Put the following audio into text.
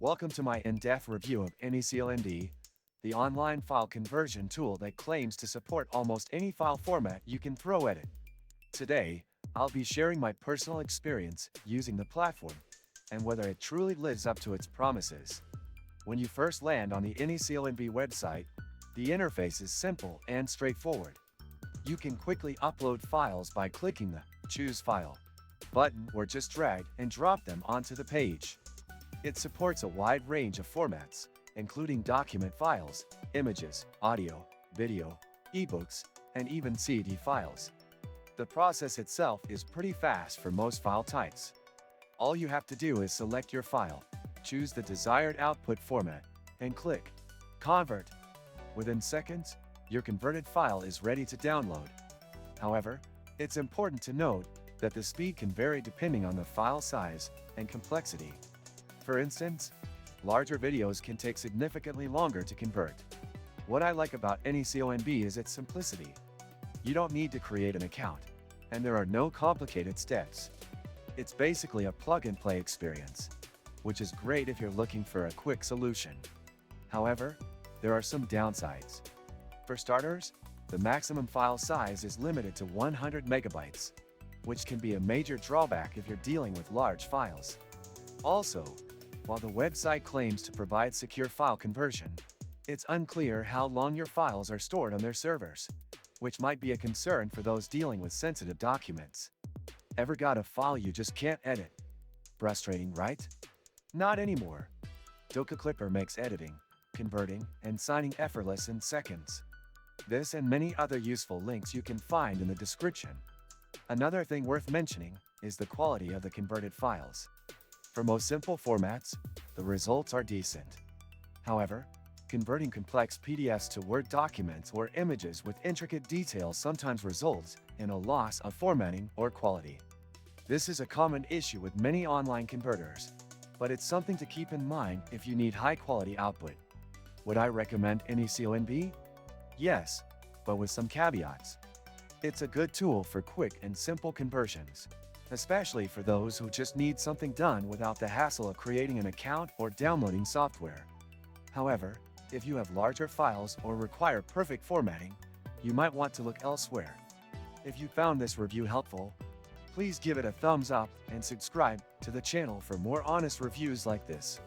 Welcome to my in-depth review of AnyConv, the online file conversion tool that claims to support almost any file format you can throw at it. Today, I'll be sharing my personal experience using the platform and whether it truly lives up to its promises. When you first land on the AnyConv website, the interface is simple and straightforward. You can quickly upload files by clicking the Choose File button or just drag and drop them onto the page. It supports a wide range of formats, including document files, images, audio, video, ebooks, and even CD files. The process itself is pretty fast for most file types. All you have to do is select your file, choose the desired output format, and click Convert. Within seconds, your converted file is ready to download. However, it's important to note that the speed can vary depending on the file size and complexity. For instance, larger videos can take significantly longer to convert. What I like about AnyConv is its simplicity. You don't need to create an account, and there are no complicated steps. It's basically a plug-and-play experience, which is great if you're looking for a quick solution. However, there are some downsides. For starters, the maximum file size is limited to 100 megabytes, which can be a major drawback if you're dealing with large files. Also, while the website claims to provide secure file conversion, it's unclear how long your files are stored on their servers, which might be a concern for those dealing with sensitive documents. Ever got a file you just can't edit? Frustrating, right? Not anymore. Clipper makes editing, converting, and signing effortless in seconds. This and many other useful links you can find in the description. Another thing worth mentioning is the quality of the converted files. For most simple formats, the results are decent. However, converting complex PDFs to Word documents or images with intricate details sometimes results in a loss of formatting or quality. This is a common issue with many online converters, but it's something to keep in mind if you need high-quality output. Would I recommend AnyConv? Yes, but with some caveats. It's a good tool for quick and simple conversions, especially for those who just need something done without the hassle of creating an account or downloading software. However, if you have larger files or require perfect formatting, you might want to look elsewhere. If you found this review helpful, please give it a thumbs up and subscribe to the channel for more honest reviews like this.